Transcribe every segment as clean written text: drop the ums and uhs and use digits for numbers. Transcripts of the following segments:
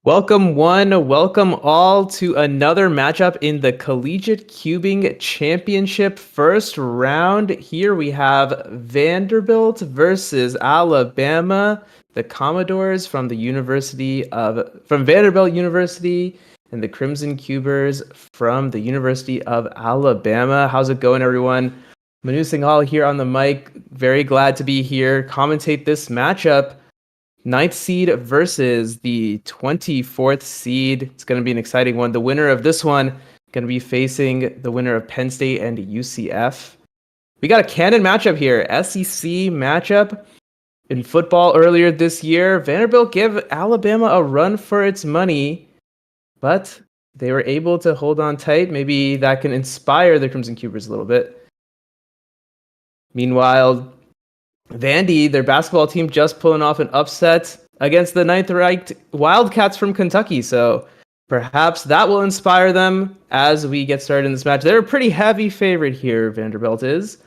Welcome one, welcome all to another matchup in the Collegiate Cubing Championship first round. Here we have Vanderbilt versus Alabama, the Commodores from Vanderbilt University, and the Crimson Cubers from the University of Alabama. How's it going, everyone? Manu Singhal here on the mic. Very glad to be here, commentate this matchup. 9th seed versus the 24th seed. It's going to be an exciting one. The winner of this one going to be facing the winner of Penn State and UCF. We got a canon matchup here. SEC matchup in football earlier this year. Vanderbilt gave Alabama a run for its money, but they were able to hold on tight. Maybe that can inspire the Crimson Cubers a little bit. Meanwhile, Vandy, their basketball team, just pulling off an upset against the 9th-ranked Wildcats from Kentucky. So perhaps that will inspire them as we get started in this match. They're a pretty heavy favorite here, Vanderbilt is.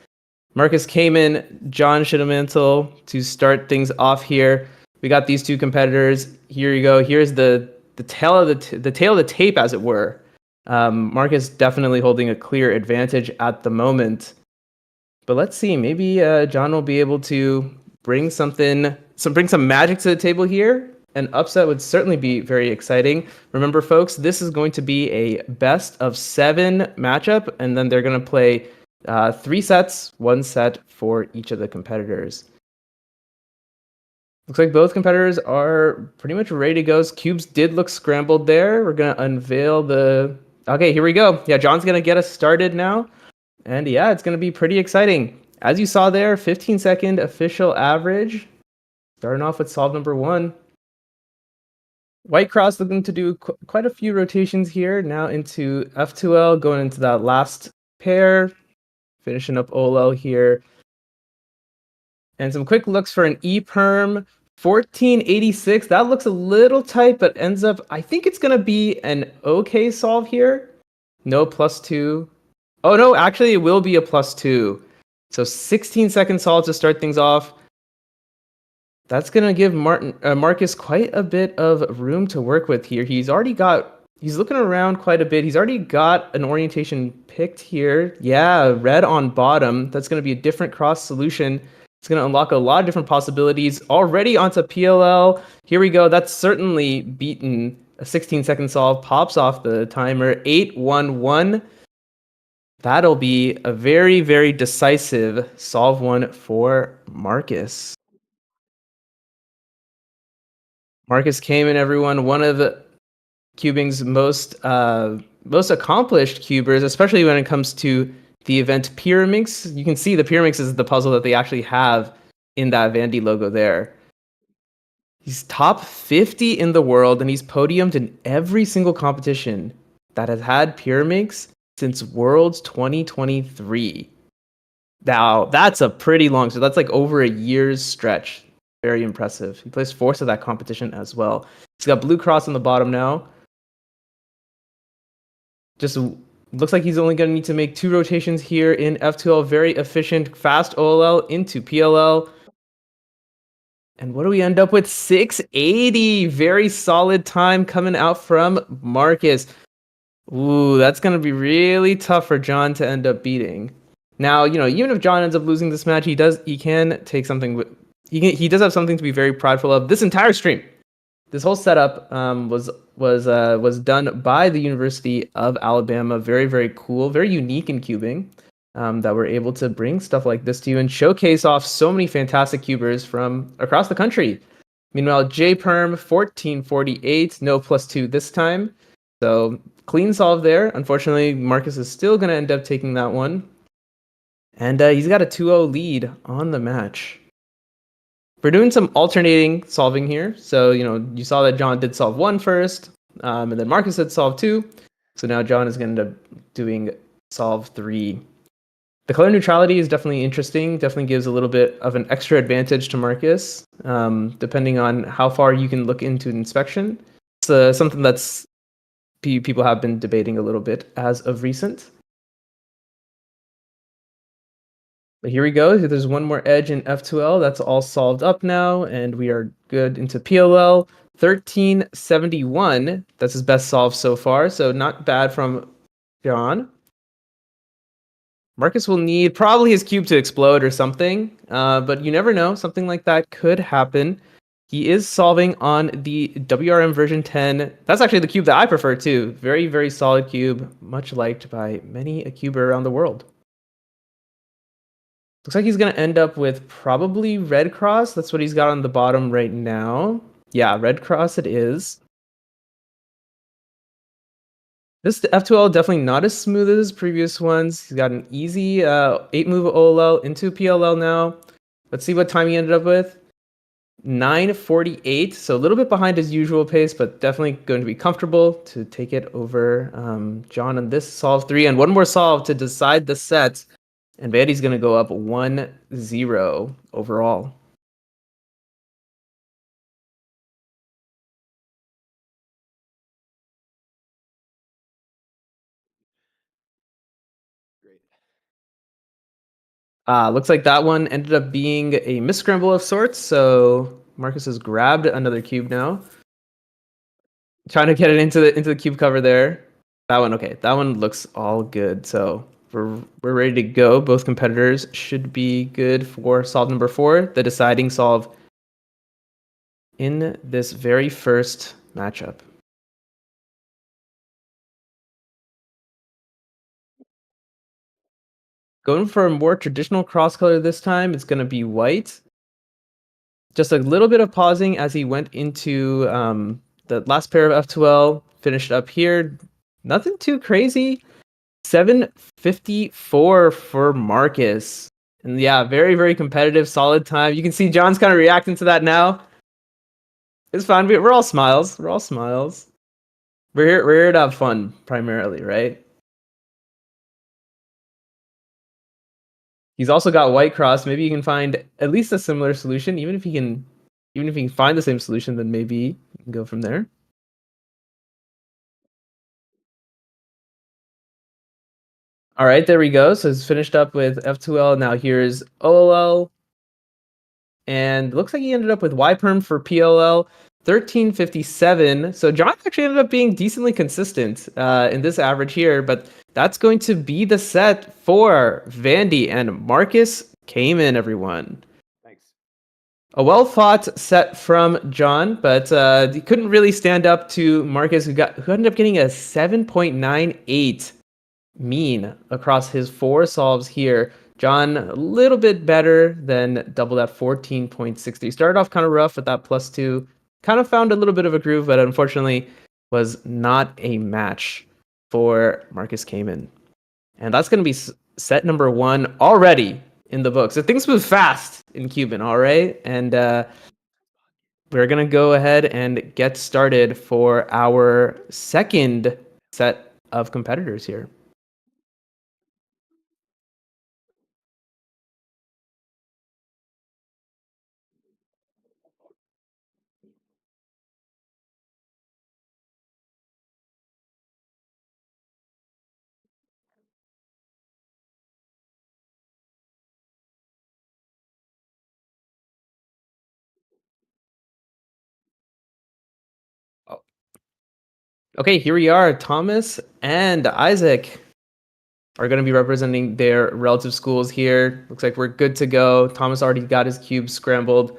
Marcus Kamen, John Shittemantle to start things off here. We got these two competitors. Here you go. Here's the tail of the tape, as it were. Marcus definitely holding a clear advantage at the moment. But let's see, maybe John will be able to bring some magic to the table here. An upset would certainly be very exciting. Remember, folks, this is going to be a best of 7 matchup, and then they're going to play 3 sets, 1 set for each of the competitors. Looks like both competitors are pretty much ready to go. Cubes did look scrambled there. We're going to unveil the... Okay, here we go. Yeah, John's going to get us started now. And yeah, it's going to be pretty exciting. As you saw there, 15-second official average. Starting off with solve number 1. White Cross looking to do quite a few rotations here. Now into F2L, going into that last pair. Finishing up OLL here. And some quick looks for an E-perm. 1486. That looks a little tight, but ends up, I think it's going to be an okay solve here. No +2. Oh, no, actually, it will be a +2. So 16-second solve to start things off. That's going to give Marcus quite a bit of room to work with here. He's looking around quite a bit. He's already got an orientation picked here. Yeah, red on bottom. That's going to be a different cross solution. It's going to unlock a lot of different possibilities. Already onto PLL. Here we go. That's certainly beaten a 16-second solve. Pops off the timer. 8-1-1. That'll be a very, very decisive solve 1 for Marcus. Marcus Kamen, everyone, one of Cubing's most accomplished cubers, especially when it comes to the event Pyraminx. You can see the Pyraminx is the puzzle that they actually have in that Vandy logo there. He's top 50 in the world, and he's podiumed in every single competition that has had Pyraminx since Worlds 2023. Now, that's a pretty long, so that's like over a year's stretch. Very impressive. He placed 4th of that competition as well. He's got blue cross on the bottom now. Just looks like he's only going to need to make 2 rotations here in F2L. Very efficient, fast OLL into PLL. And what do we end up with? 680. Very solid time coming out from Marcus. Ooh, that's going to be really tough for John to end up beating. Now, even if John ends up losing this match, he can take something. He does have something to be very prideful of. This entire stream, this whole setup was done by the University of Alabama. Very, very cool, very unique in cubing. That we're able to bring stuff like this to you and showcase off so many fantastic cubers from across the country. Meanwhile, J-Perm 1448, no +2 this time. So clean solve there. Unfortunately, Marcus is still going to end up taking that one. And he's got a 2-0 lead on the match. We're doing some alternating solving here. So, you saw that John did solve 1 first, and then Marcus did solve 2. So now John is going to end up doing solve 3. The color neutrality is definitely interesting. Definitely gives a little bit of an extra advantage to Marcus, depending on how far you can look into inspection. It's something that's people have been debating a little bit as of recent. But here we go. There's one more edge in F2L. That's all solved up now, and we are good into PLL. 1371. That's his best solve so far, so not bad from John. Marcus will need probably his cube to explode or something, but you never know. Something like that could happen. He is solving on the WRM version 10. That's actually the cube that I prefer too. Very, very solid cube, much liked by many a cuber around the world. Looks like he's going to end up with probably red cross. That's what he's got on the bottom right now. Yeah, red cross it is. This F2L definitely not as smooth as previous ones. He's got an easy 8-move OLL into PLL now. Let's see what time he ended up with. 9:48, so a little bit behind his usual pace, but definitely going to be comfortable to take it over John on this solve 3. And one more solve to decide the set. And Vandy's going to go up 1-0 overall. Looks like that one ended up being a misscramble of sorts, so Marcus has grabbed another cube now. Trying to get it into the cube cover there. That one, okay. That one looks all good. So we're ready to go. Both competitors should be good for solve number 4, the deciding solve in this very first matchup. Going for a more traditional cross color this time, it's going to be white. Just a little bit of pausing as he went into the last pair of F2L, finished up here. Nothing too crazy. 7:54 for Marcus. And yeah, very, very competitive, solid time. You can see John's kind of reacting to that now. It's fine. We're all smiles. We're all smiles. We're here to have fun, primarily, right? He's also got white cross. Maybe you can find at least a similar solution. Even if he can find the same solution, then maybe you can go from there. All right, there we go. So it's finished up with F2L. Now here's OLL. And looks like he ended up with Y-perm for PLL. 1357. So John actually ended up being decently consistent in this average here, but that's going to be the set for Vandy, and Marcus came in, everyone. Thanks. A well-fought set from John, but he couldn't really stand up to Marcus, who ended up getting a 7.98 mean across his 4 solves here. John, a little bit better than double that 14.63. Started off kind of rough with that +2. Kind of found a little bit of a groove, but unfortunately was not a match for Marcus Kamen. And that's going to be set number 1 already in the book. So things move fast in Cuban, all right? And we're going to go ahead and get started for our second set of competitors here. Okay, here we are. Thomas and Isaac are going to be representing their relative schools here. Looks like we're good to go. Thomas already got his cube scrambled.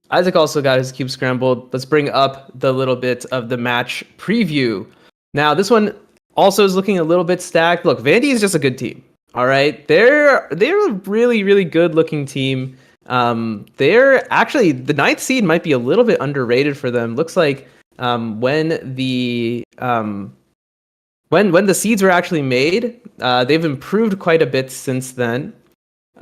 Isaac also got his cube scrambled. Let's bring up the little bit of the match preview. Now, this one also is looking a little bit stacked. Look, Vandy is just a good team. All right, they're a really, really good looking team. They're actually, the 9th seed might be a little bit underrated for them. Looks like when the seeds were actually made, they've improved quite a bit since then.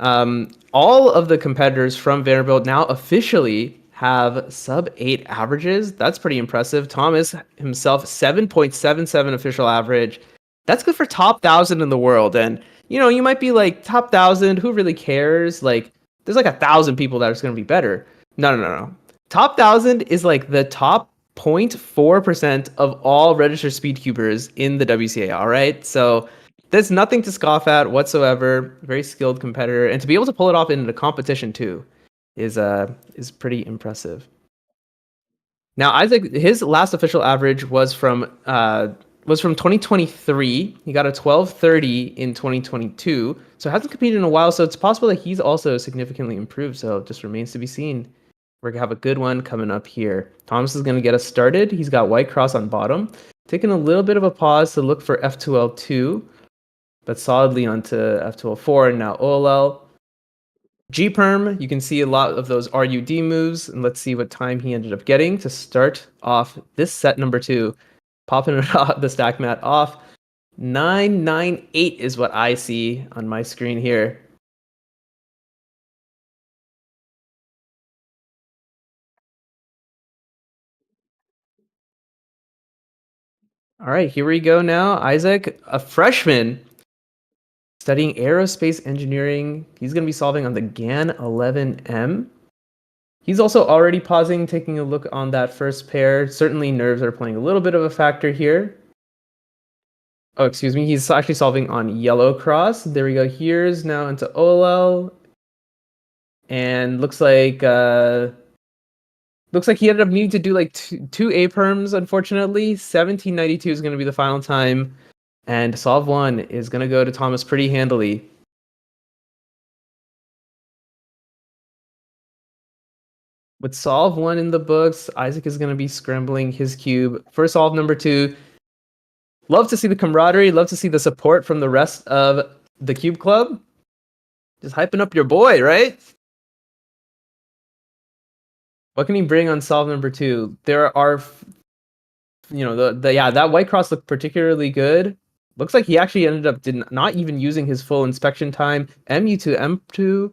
All of the competitors from Vanderbilt now officially have sub-8 averages. That's pretty impressive. Thomas himself, 7.77 official average. That's good for top 1,000 in the world. And, you know, you might be like, top 1,000, who really cares? Like, there's like 1,000 people that are going to be better. No. Top 1,000 is like the top 0.4% of all registered speedcubers in the WCA, all right? So there's nothing to scoff at whatsoever. Very skilled competitor. And to be able to pull it off in a competition too is pretty impressive. Now Isaac, his last official average was from 2023. He got a 1230 in 2022, so hasn't competed in a while. So it's possible that he's also significantly improved. So it just remains to be seen. We're gonna have a good one coming up here. Thomas is gonna get us started. He's got white cross on bottom. Taking a little bit of a pause to look for F2L2, but solidly onto F2L4 and now OLL. G-Perm, you can see a lot of those RUD moves, and let's see what time he ended up getting to start off this set number 2. Popping it off, the stack mat off. 998 is what I see on my screen here. All right, here we go now. Isaac, a freshman studying aerospace engineering. He's going to be solving on the GAN 11M. He's also already pausing, taking a look on that first pair. Certainly nerves are playing a little bit of a factor here. Oh, excuse me. He's actually solving on yellow cross. There we go. Here's now into OLL. And looks like he ended up needing to do like two A perms, unfortunately. 1792 is going to be the final time. And solve 1 is going to go to Thomas pretty handily. With solve 1 in the books, Isaac is going to be scrambling his cube for solve number 2. Love to see the camaraderie. Love to see the support from the rest of the Cube Club. Just hyping up your boy, right? What can he bring on solve number 2? There are, that white cross looked particularly good. Looks like he actually ended up not even using his full inspection time. MU to M2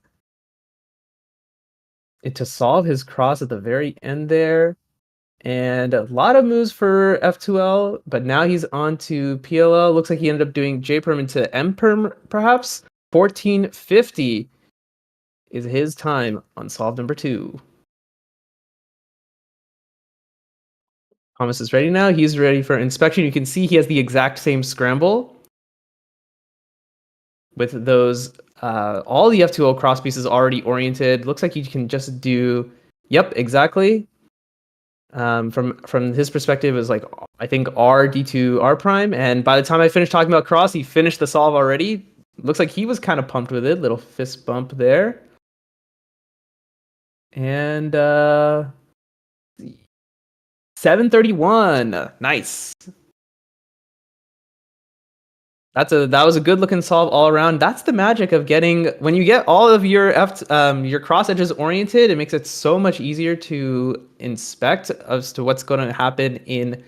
to solve his cross at the very end there. And a lot of moves for F2L, but now he's on to PLL. Looks like he ended up doing J-Perm into M-Perm, perhaps. 1450 is his time on solve number 2. Thomas is ready now. He's ready for inspection. You can see he has the exact same scramble with those, all the F2L cross pieces already oriented. Looks like he can just do, yep, exactly. From his perspective, it was like, I think R, D2, R prime. And by the time I finished talking about cross, he finished the solve already. Looks like he was kind of pumped with it. Little fist bump there. And 731. Nice. That was a good looking solve all around. That's the magic of getting, when you get all of your your cross edges oriented, it makes it so much easier to inspect as to what's going to happen in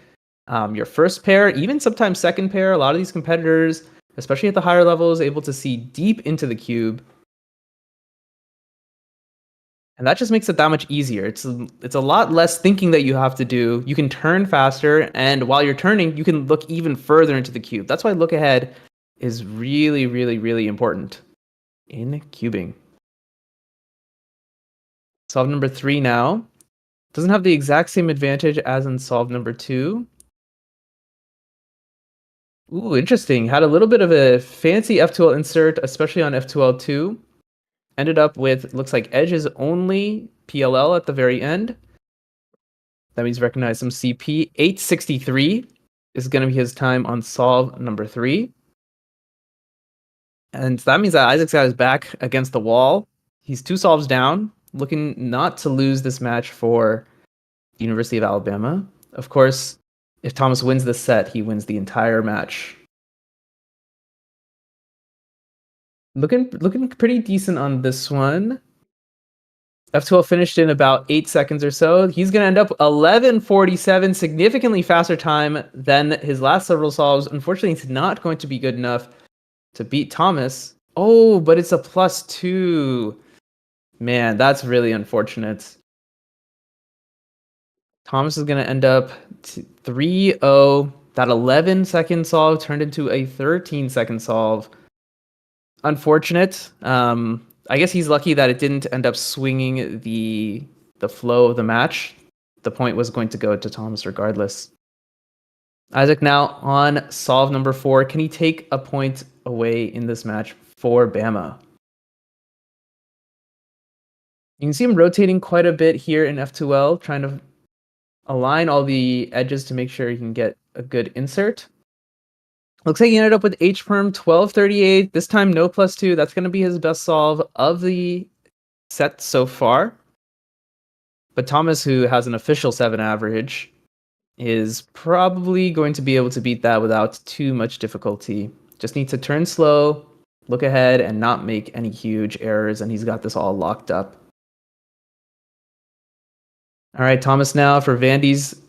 your first pair, even sometimes second pair. A lot of these competitors, especially at the higher levels, able to see deep into the cube. And that just makes it that much easier. It's a lot less thinking that you have to do. You can turn faster, and while you're turning, you can look even further into the cube. That's why look ahead is really, really, really important in cubing. Solve number 3 now. Doesn't have the exact same advantage as in solve number 2. Ooh, interesting. Had a little bit of a fancy F2L insert, especially on F2L2. Ended up with, looks like edges only PLL at the very end. That means recognize some CP. 863 is going to be his time on solve number 3. And that means that Isaac's got his back against the wall. He's 2 solves down, looking not to lose this match for the University of Alabama. Of course, if Thomas wins this set, he wins the entire match. Looking pretty decent on this one. F2L finished in about 8 seconds or so. He's going to end up 11:47, significantly faster time than his last several solves. Unfortunately, it's not going to be good enough to beat Thomas. Oh, but it's a +2. Man, that's really unfortunate. Thomas is going to end up 3-0. That 11-second solve turned into a 13-second solve. Unfortunate. I guess he's lucky that it didn't end up swinging the flow of the match. The point was going to go to Thomas regardless. Isaac now on solve number 4. Can he take a point away in this match for Bama? You can see him rotating quite a bit here in F2L, trying to align all the edges to make sure he can get a good insert. Looks like he ended up with H-perm 1238. This time no +2. That's going to be his best solve of the set so far. But Thomas, who has an official 7 average, is probably going to be able to beat that without too much difficulty. Just need to turn slow, look ahead, and not make any huge errors, and he's got this all locked up. All right, Thomas now for Vandy's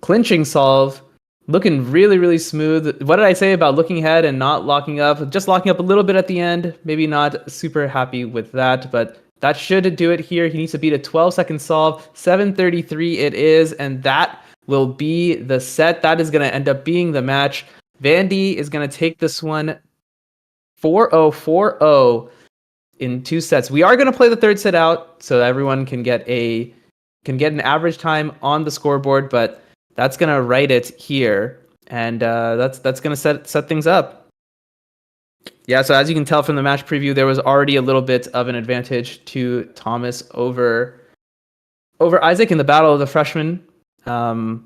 clinching solve. Looking really, really smooth. What did I say about looking ahead and not locking up? Just locking up a little bit at the end. Maybe not super happy with that, but that should do it here. He needs to beat a 12-second solve. 7:33 it is, and that will be the set. That is going to end up being the match. Vandy is going to take this one 4-0, 4-0 in 2 sets. We are going to play the third set out so everyone can get an average time on the scoreboard, but that's going to write it here, and that's going to set things up. Yeah, so as you can tell from the match preview, there was already a little bit of an advantage to Thomas over Isak in the battle of the freshmen. But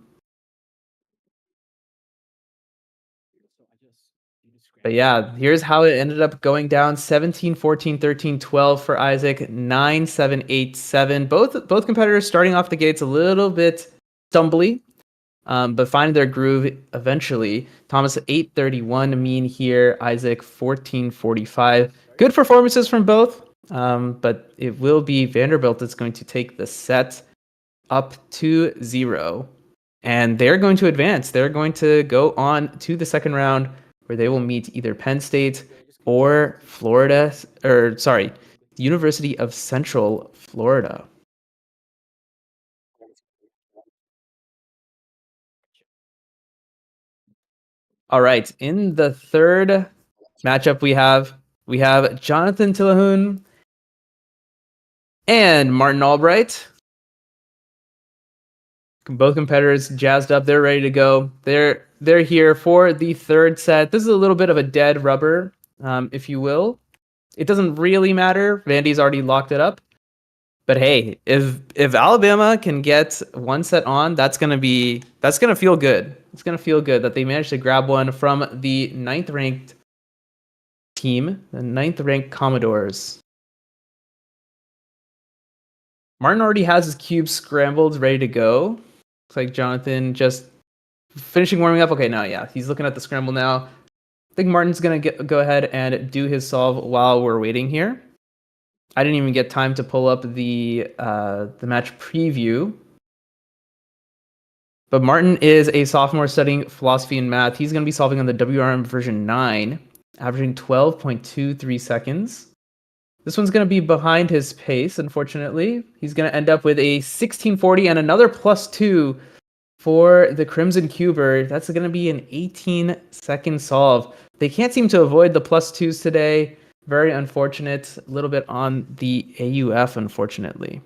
yeah, here's how it ended up going down: 17, 14, 13, 12 for Isak, 9, 7, 8, 7. Both competitors starting off the gates a little bit stumbly, but finding their groove eventually. Thomas 8:31 mean here, Isak 14:45. Good performances from both, but it will be Vanderbilt that's going to take the set up 2-0, and they're going to advance. They're going to go on to the second round, where they will meet either Penn State or University of Central Florida. All right, in the third matchup we have Jonathan Tillahun and Martin Albright. Both competitors jazzed up. They're ready to go. They're here for the third set. This is a little bit of a dead rubber, if you will. It doesn't really matter. Vandy's already locked it up. But hey, if Alabama can get one set on, that's gonna feel good. It's gonna feel good that they managed to grab one from the 9th ranked team, the 9th ranked Commodores. Martin already has his cube scrambled, ready to go. Looks like Jonathan just finishing warming up. Okay, now yeah, he's looking at the scramble now. I think Martin's gonna go ahead and do his solve while we're waiting here. I didn't even get time to pull up the match preview. But Martin is a sophomore studying philosophy and math. He's going to be solving on the WRM version 9, averaging 12.23 seconds. This one's going to be behind his pace, unfortunately. He's going to end up with a 1640 and another +2 for the Crimson Cuber. That's going to be an 18-second solve. They can't seem to avoid the +2s today. Very unfortunate. A little bit on the AUF, unfortunately.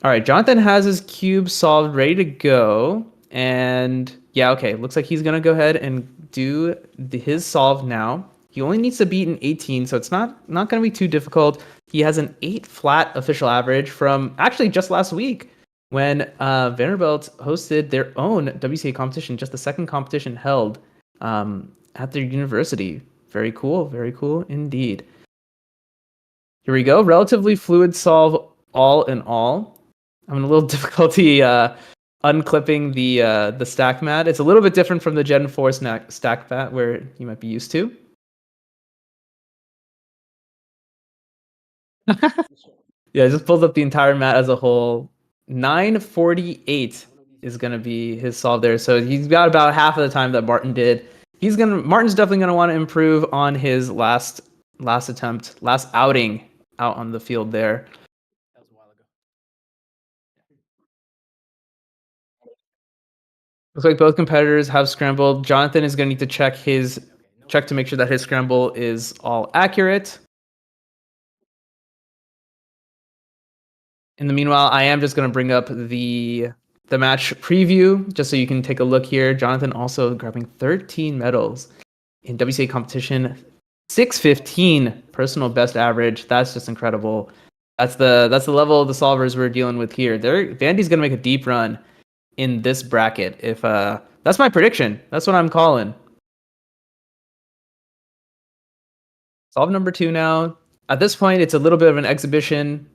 All right, Jonathan has his cube solved, ready to go. And yeah, okay, looks like he's going to go ahead and do his solve now. He only needs to beat an 18, so it's not going to be too difficult. He has an 8 flat official average from actually just last week when Vanderbilt hosted their own WCA competition, just the second competition held at their university. Very cool indeed. Here we go. Relatively fluid solve all in all. I'm having a little difficulty unclipping the stack mat. It's a little bit different from the Gen 4 stack mat where you might be used to. Yeah, I just pulled up the entire mat as a whole. 948 is going to be his solve there. So he's got about half of the time that Martin did. Martin's definitely going to want to improve on his last outing out on the field there. That was a while ago. Looks like both competitors have scrambled. Jonathan is going to need to check to make sure that his scramble is all accurate. In the meanwhile, I am just going to bring up the match preview just so you can take a look here. Jonathan also grabbing 13 medals in WCA competition, 615 personal best average. That's just incredible. That's the level of the solvers we're dealing with here. Vandy's gonna make a deep run in this bracket. If that's my prediction. That's what I'm calling. Solve number 2 now. At this point, it's a little bit of an exhibition.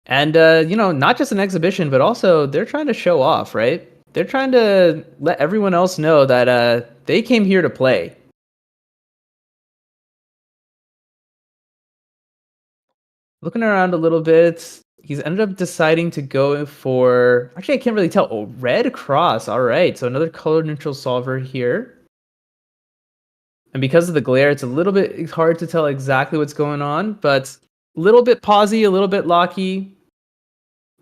And not just an exhibition, but also they're trying to show off, right? They're trying to let everyone else know that they came here to play. Looking around a little bit, he's ended up deciding to go for... Actually, I can't really tell. Oh, red cross. All right, so another color neutral solver here. And because of the glare, it's a little bit hard to tell exactly what's going on, but a little bit pausey, a little bit locky.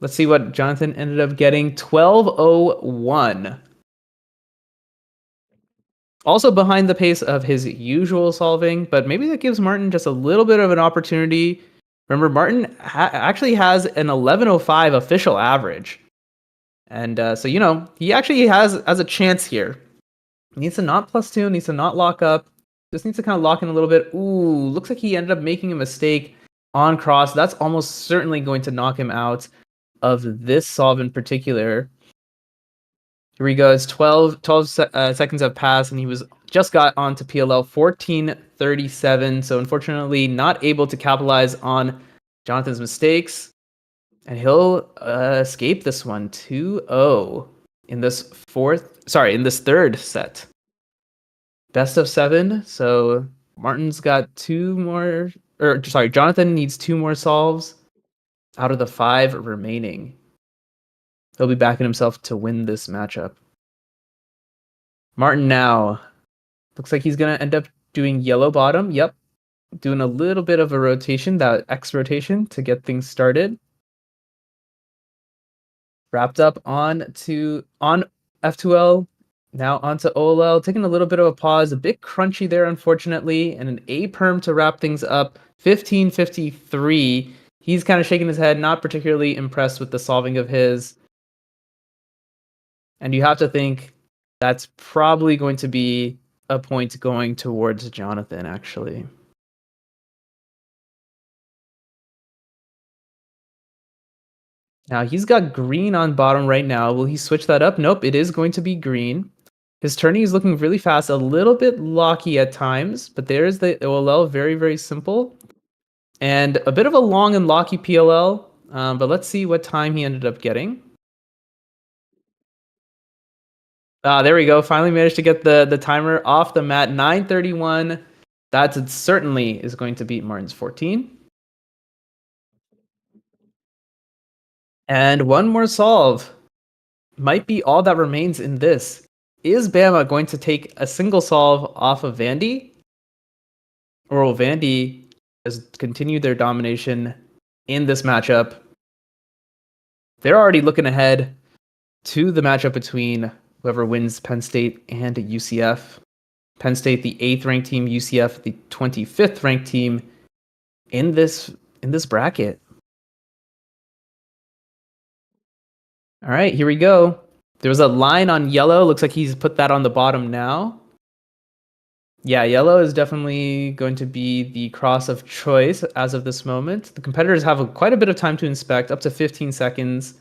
Let's see what Jonathan ended up getting. 1201. Also behind the pace of his usual solving, but maybe that gives Martin just a little bit of an opportunity. Remember, Martin actually has an 1105 official average. And so, he actually has a chance here. He needs to not +2, needs to not lock up. Just needs to kind of lock in a little bit. Ooh, looks like he ended up making a mistake on cross. That's almost certainly going to knock him out of this solve in particular. Here we go. It's 12 seconds have passed, and he just got onto PLL 1437. So unfortunately, not able to capitalize on Jonathan's mistakes, and he'll escape this one 2-0 in this third set. Best of 7. So Martin's got Jonathan needs 2 more solves out of the 5 remaining. He'll be backing himself to win this matchup. Martin now looks like he's going to end up doing yellow bottom. Yep. Doing a little bit of a rotation, that X rotation to get things started. Wrapped up on F2L, now onto OLL. Taking a little bit of a pause, a bit crunchy there, unfortunately, and an A perm to wrap things up. 1553. He's kind of shaking his head, not particularly impressed with the solving of his. And you have to think that's probably going to be a point going towards Jonathan, actually. Now, he's got green on bottom right now. Will he switch that up? Nope, it is going to be green. His turning is looking really fast, a little bit locky at times, but there's the OLL, very, very simple. And a bit of a long and locky PLL, but let's see what time he ended up getting. There we go. Finally managed to get the timer off the mat. 9:31. That certainly is going to beat Martin's 14. And one more solve. Might be all that remains in this. Is Bama going to take a single solve off of Vandy? Or will Vandy just continue their domination in this matchup? They're already looking ahead to the matchup between whoever wins Penn State and UCF. Penn State, the 8th ranked team, UCF, the 25th ranked team in this bracket. All right, here we go. There was a line on yellow. Looks like he's put that on the bottom now. Yeah, yellow is definitely going to be the cross of choice as of this moment. The competitors have quite a bit of time to inspect, up to 15 seconds.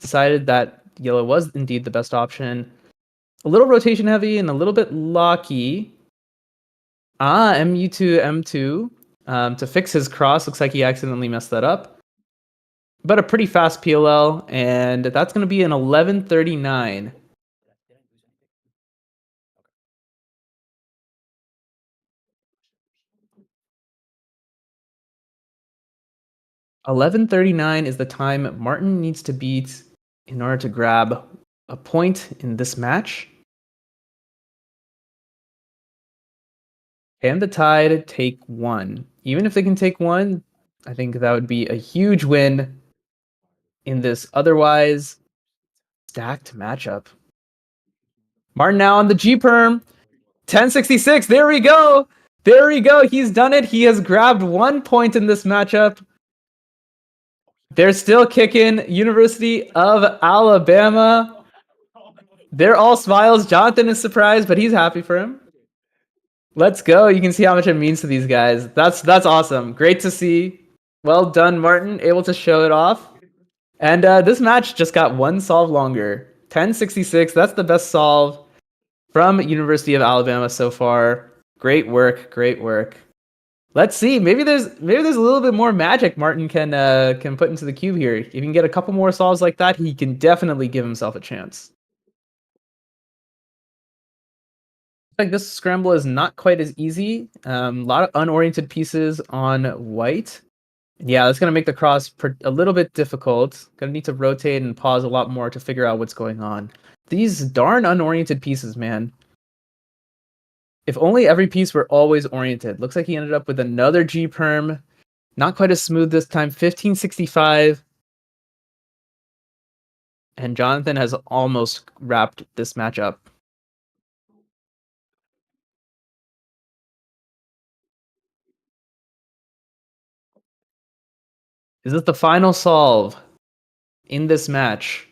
Decided that yellow was indeed the best option. A little rotation heavy and a little bit locky. MU to M2 to fix his cross. Looks like he accidentally messed that up. But a pretty fast PLL, and that's going to be an 11:39. 11:39 is the time Martin needs to beat in order to grab a point in this match. Can the Tide take one? Even if they can take one, I think that would be a huge win in this otherwise stacked matchup. Martin now on the G perm. 1066. There we go. There we go. He's done it. He has grabbed 1 point in this matchup. They're still kicking. University of Alabama. They're all smiles. Jonathan is surprised, but he's happy for him. Let's go. You can see how much it means to these guys. That's awesome. Great to see. Well done, Martin. Able to show it off. And this match just got one solve longer. 1066. That's the best solve from University of Alabama so far. Great work. Great work. Let's see. Maybe there's a little bit more magic Martin can put into the cube here. If he can get a couple more solves like that, he can definitely give himself a chance. Like this scramble is not quite as easy. A lot of unoriented pieces on white. Yeah, that's gonna make the cross a little bit difficult. Gonna need to rotate and pause a lot more to figure out what's going on. These darn unoriented pieces, man. If only every piece were always oriented. Looks like he ended up with another G perm. Not quite as smooth this time. 1565. And Jonathan has almost wrapped this match up. Is this the final solve in this match?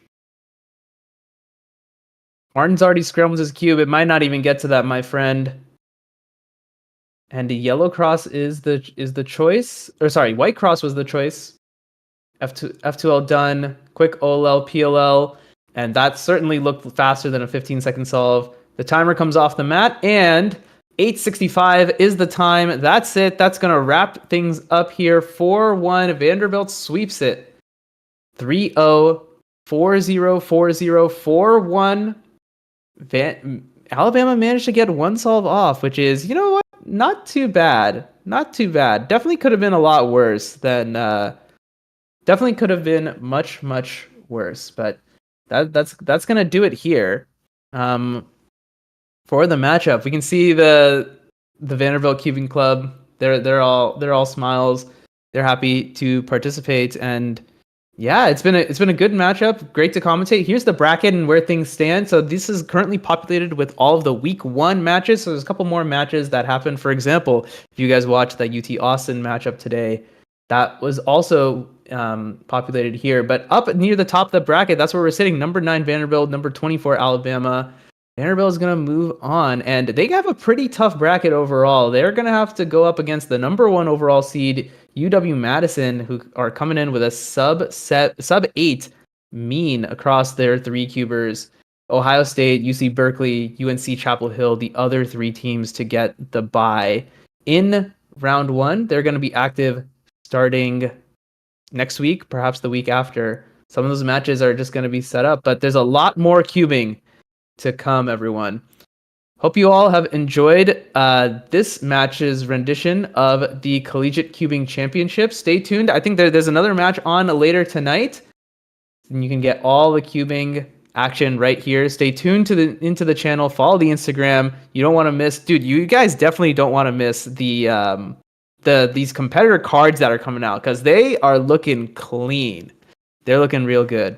Martin's already scrambled his cube. It might not even get to that, my friend. And the yellow cross is the choice. Or sorry, white cross was the choice. F2L done. Quick OLL, PLL. And that certainly looked faster than a 15-second solve. The timer comes off the mat, and 8:65 is the time. That's it. That's going to wrap things up here. 4-1. Vanderbilt sweeps it. 3-0. 4-0, 4-0, 4-1. Alabama managed to get one solve off, which is, you know what? Not too bad. Not too bad. Definitely could have been a lot worse than... definitely could have been much, much worse. But that's going to do it here. For the matchup, we can see the Vanderbilt Cubing Club. They're all smiles. They're happy to participate, and yeah, it's been a good matchup. Great to commentate. Here's the bracket and where things stand. So this is currently populated with all of the week 1 matches. So there's a couple more matches that happened. For example, if you guys watched that UT Austin matchup today, that was also populated here. But up near the top of the bracket, that's where we're sitting. Number 9 Vanderbilt, number 24 Alabama. Vanderbilt is going to move on, and they have a pretty tough bracket overall. They're going to have to go up against the number 1 overall seed, UW-Madison, who are coming in with a sub 8 mean across their 3 cubers. Ohio State, UC Berkeley, UNC Chapel Hill, the other 3 teams to get the bye. In round 1, they're going to be active starting next week, perhaps the week after. Some of those matches are just going to be set up, but there's a lot more cubing to come, everyone. Hope you all have enjoyed this match's rendition of the Collegiate Cubing Championship. Stay tuned. I think there's another match on later tonight, and you can get all the cubing action right here. Stay tuned into the channel. Follow the Instagram. You don't want to miss, dude. You guys definitely don't want to miss these competitor cards that are coming out, because they are looking clean. They're looking real good.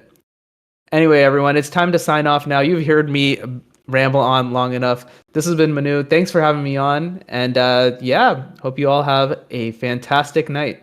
Anyway, everyone, it's time to sign off now. You've heard me ramble on long enough. This has been Manu. Thanks for having me on. And yeah, hope you all have a fantastic night.